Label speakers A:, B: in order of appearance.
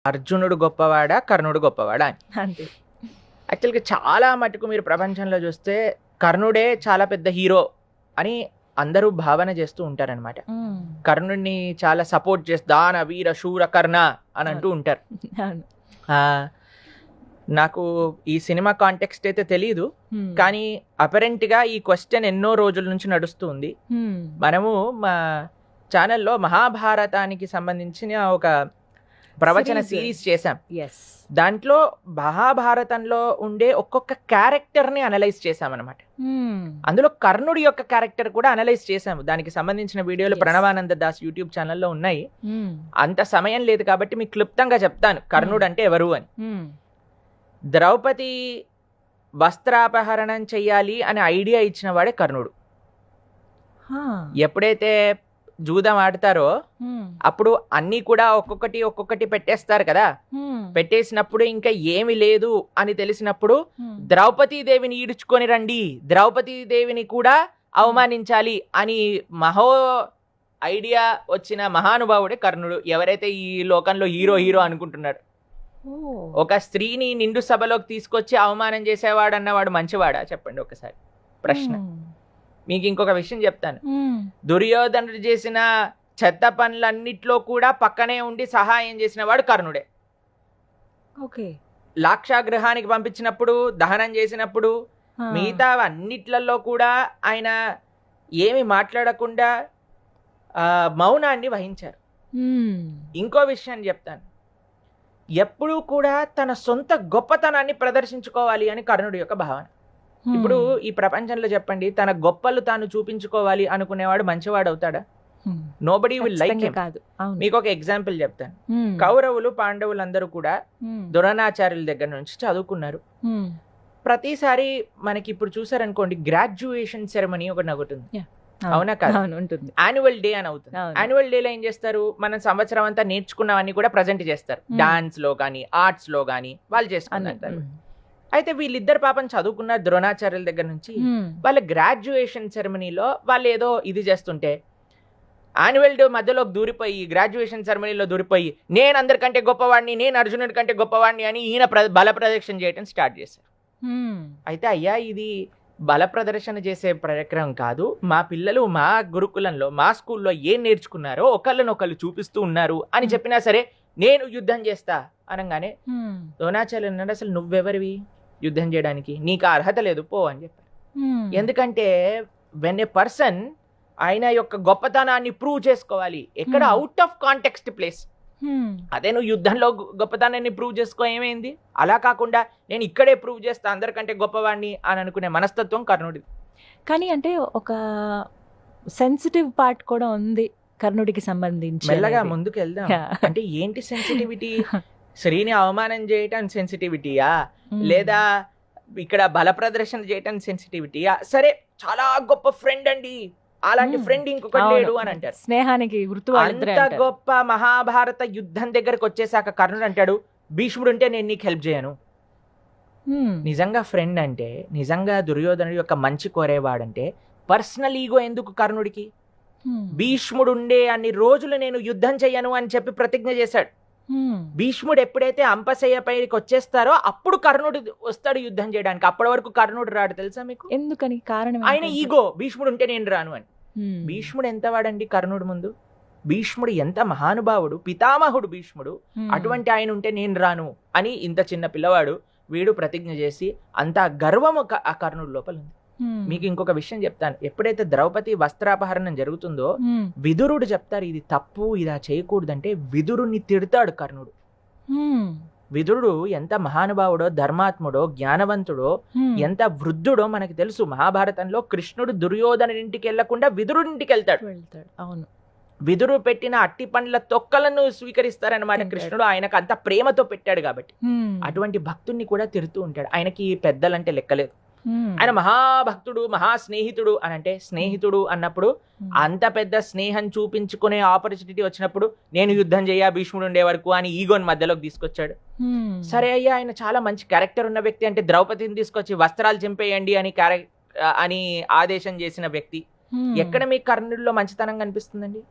A: అర్జునుడు గొప్పవాడా కర్ణుడు గొప్పవాడా అని.
B: అంతే.
A: యాక్చువల్గా చాలా మటుకు మీరు ప్రపంచంలో చూస్తే కర్ణుడే చాలా పెద్ద హీరో అని అందరూ భావన చేస్తూ ఉంటారనమాట. కర్ణుడిని చాలా సపోర్ట్ చేసి దాన వీర శూర కర్ణ అని అంటూ ఉంటారు.
B: అవును.
A: ఆ, నాకు ఈ సినిమా కాంటెక్స్ట్ అయితే తెలియదు, కానీ అపరెంట్గా ఈ క్వశ్చన్ ఎన్నో రోజుల నుంచి నడుస్తుంది. మనము మా ఛానల్లో మహాభారతానికి సంబంధించిన ఒక ప్రవచన సిరీస్ చేశాం.
B: ఎస్.
A: దాంట్లో మహాభారతంలో ఉండే ఒక్కొక్క క్యారెక్టర్ని అనలైజ్ చేశామన్నమాట. అందులో కర్ణుడి యొక్క క్యారెక్టర్ కూడా అనలైజ్ చేశాము. దానికి సంబంధించిన వీడియోలు ప్రణవానంద దాస్ యూట్యూబ్ ఛానల్లో ఉన్నాయి. అంత సమయం లేదు కాబట్టి మీకు క్లుప్తంగా చెప్తాను కర్ణుడు అంటే ఎవరు అని. ద్రౌపది వస్త్రాపహరణం చెయ్యాలి అనే ఐడియా ఇచ్చిన వాడే కర్ణుడు. ఎప్పుడైతే జూదం ఆడతారో అప్పుడు అన్నీ కూడా ఒక్కొక్కటి పెట్టేస్తారు కదా. పెట్టేసినప్పుడు ఇంకా ఏమి లేదు అని తెలిసినప్పుడు ద్రౌపదీదేవిని ఈడ్చుకొని రండి, ద్రౌపదీదేవిని కూడా అవమానించాలి అని ఐడియా వచ్చిన మహానుభావుడే కర్ణుడు. ఎవరైతే ఈ లోకంలో హీరో అనుకుంటున్నాడు. ఒక స్త్రీని నిండు సభలోకి తీసుకొచ్చి అవమానం చేసేవాడు అన్నవాడు మంచివాడా చెప్పండి ఒకసారి ప్రశ్న. మీకు ఇంకొక విషయం చెప్తాను. దుర్యోధనుడు చేసిన చెత్త పనులన్నిట్లో కూడా పక్కనే ఉండి సహాయం చేసిన వాడు కర్ణుడే.
B: ఓకే.
A: లాక్షాగృహానికి పంపించినప్పుడు, దహనం చేసినప్పుడు, మిగతా అన్నిట్లలో కూడా ఆయన ఏమి మాట్లాడకుండా మౌనాన్ని వహించారు. ఇంకో విషయం చెప్తాను. ఎప్పుడూ కూడా తన సొంత గొప్పతనాన్ని ప్రదర్శించుకోవాలి అని కర్ణుడి యొక్క భావన. ఇప్పుడు ఈ ప్రపంచంలో చెప్పండి, తన గొప్పలు తాను చూపించుకోవాలి అనుకునేవాడు మంచివాడు అవుతాడా? Nobody will like him. మీకు ఒక ఎగ్జాంపుల్ చెప్తాను. కౌరవులు పాండవులు అందరూ కూడా ద్రోణాచార్యుల దగ్గర నుంచి చదువుకున్నారు. ప్రతిసారి మనకి ఇప్పుడు చూసారనుకోండి గ్రాడ్యుయేషన్ సెరమనీ ఒకటి ఉంది, అవునా కాదు? యాన్యువల్ డే అని అవుతుంది. యాన్యువల్ డే లో ఏం చేస్తారు, మనం సంవత్సరం అంతా నేర్చుకున్నవన్నీ కూడా ప్రజెంట్ చేస్తారు. డాన్స్ లో కానీ ఆర్ట్స్ లో కానీ వాళ్ళు చేసుకున్నారు. అయితే వీళ్ళిద్దరు పాపం చదువుకున్నారు ద్రోణాచార్యుల దగ్గర నుంచి. వాళ్ళ గ్రాడ్యుయేషన్ సెరమనీలో వాళ్ళు ఏదో ఇది చేస్తుంటే యాన్యువల్ డే మధ్యలోకి దూరిపోయి, గ్రాడ్యుయేషన్ సెరమనీలో దూరిపోయి, నేను అందరికంటే గొప్పవాడిని, నేను అర్జునుడి కంటే గొప్పవాడిని అని ఈయన బల ప్రదర్శన చేయడం స్టార్ట్ చేశారు. అయితే అయ్యా ఇది బల ప్రదర్శన చేసే కార్యక్రమం కాదు, మా పిల్లలు మా గురుకులంలో మా స్కూల్లో ఏం నేర్చుకున్నారో ఒకళ్ళనొకళ్ళు చూపిస్తూ ఉన్నారు అని చెప్పినా సరే నేను యుద్ధం చేస్తా అనగానే ద్రోణాచార్యులు అన్నాడు, అసలు నువ్వెవరివి యుద్ధం చేయడానికి, నీకు అర్హత లేదు, పో అని చెప్పారు. ఎందుకంటే వెన్ ఏ పర్సన్ ఆయన యొక్క గొప్పతనాన్ని ప్రూవ్ చేసుకోవాలి, ఎక్కడ అవుట్ ఆఫ్ కాంటెక్స్ట్ ప్లేస్. అదే నువ్వు యుద్ధంలో గొప్పతనాన్ని ప్రూవ్ చేసుకో ఏమైంది, అలా కాకుండా నేను ఇక్కడే ప్రూవ్ చేస్తా అందరికంటే గొప్పవాడిని అని అనుకునే మనస్తత్వం కర్ణుడి.
B: కానీ అంటే ఒక సెన్సిటివ్ పార్ట్ కూడా ఉంది కర్ణుడికి సంబంధించి.
A: మెల్లగా ముందుకు వెళ్దాం. అంటే ఏంటి సెన్సిటివిటీ? శ్రీని అవమానం చేయటం సెన్సిటివిటీయా, లేదా ఇక్కడ బల ప్రదర్శన చేయటం సెన్సిటివిటీయా? సరే చాలా గొప్ప ఫ్రెండ్ అండి, అలాంటి ఫ్రెండ్ ఇంకొకటి లేడు అని అంటారు.
B: స్నేహానికి గుర్తు.
A: అంత గొప్ప మహాభారత యుద్ధం దగ్గరకు వచ్చేసాక కర్ణుడు అంటాడు, భీష్ముడు ఉంటే నేను నీకు హెల్ప్ చేయను. నిజంగా ఫ్రెండ్ అంటే, నిజంగా దుర్యోధనుడి యొక్క మంచి కోరేవాడంటే పర్సనల్ ఈగో ఎందుకు కర్ణుడికి? భీష్ముడు ఉండే అన్ని రోజులు నేను యుద్ధం చెయ్యను అని చెప్పి ప్రతిజ్ఞ చేశాడు. భీష్ముడు ఎప్పుడైతే అంపశయ్య పైకి వచ్చేస్తారో అప్పుడు కర్ణుడు వస్తాడు యుద్ధం చేయడానికి. అప్పటి వరకు కర్ణుడు రాడు. తెలుసా మీకు
B: ఎందుకని? కారణం
A: ఆయన ఈగో. భీష్ముడు ఉంటే నేను రాను అని. భీష్ముడు ఎంత వాడండి కర్ణుడు ముందు? భీష్ముడు ఎంత మహానుభావుడు, పితామహుడు భీష్ముడు. అటువంటి ఆయన ఉంటే నేను రాను అని ఇంత చిన్న పిల్లవాడు వీడు ప్రతిజ్ఞ చేసి అంత గర్వం ఆ కర్ణుడు లోపల ఉంది. మీకు ఇంకొక విషయం చెప్తాను. ఎప్పుడైతే ద్రౌపది వస్త్రాపహరణం జరుగుతుందో విదురుడు చెప్తారు ఇది తప్పు, ఇలా చేయకూడదంటే విదురుని తిడతాడు కర్ణుడు. విదురుడు ఎంత మహానుభావుడో, ధర్మాత్ముడో, జ్ఞానవంతుడో, ఎంత వృద్ధుడో మనకి తెలుసు. మహాభారతంలో కృష్ణుడు దుర్యోధనుడింటికి వెళ్లకుండా విదురుడింటికి వెళ్తాడు.
B: అవును.
A: విదురు పెట్టిన అట్టి పండ్ల తొక్కలను స్వీకరిస్తారనమాట కృష్ణుడు. ఆయనకు అంత ప్రేమతో పెట్టాడు కాబట్టి. అటువంటి భక్తుడిని కూడా తిడుతూ ఉంటాడు. ఆయనకి పెద్దలంటే లెక్కలేదు. ఆయన మహాభక్తుడు, మహాస్నేహితుడు అని అంటే, స్నేహితుడు అన్నప్పుడు అంత పెద్ద స్నేహం చూపించుకునే ఆపర్చునిటీ వచ్చినప్పుడు నేను యుద్ధం చేయ భీష్ముడు ఉండే వరకు అని ఈగోని మధ్యలోకి తీసుకొచ్చాడు. సరే అయ్యా ఆయన చాలా మంచి క్యారెక్టర్ ఉన్న వ్యక్తి అంటే ద్రౌపదిని తీసుకొచ్చి వస్త్రాలు చింపేయండి అని ఆదేశం చేసిన వ్యక్తి. ఎక్కడ మీ కర్ణుడిలో మంచితనం కనిపిస్తుందండి?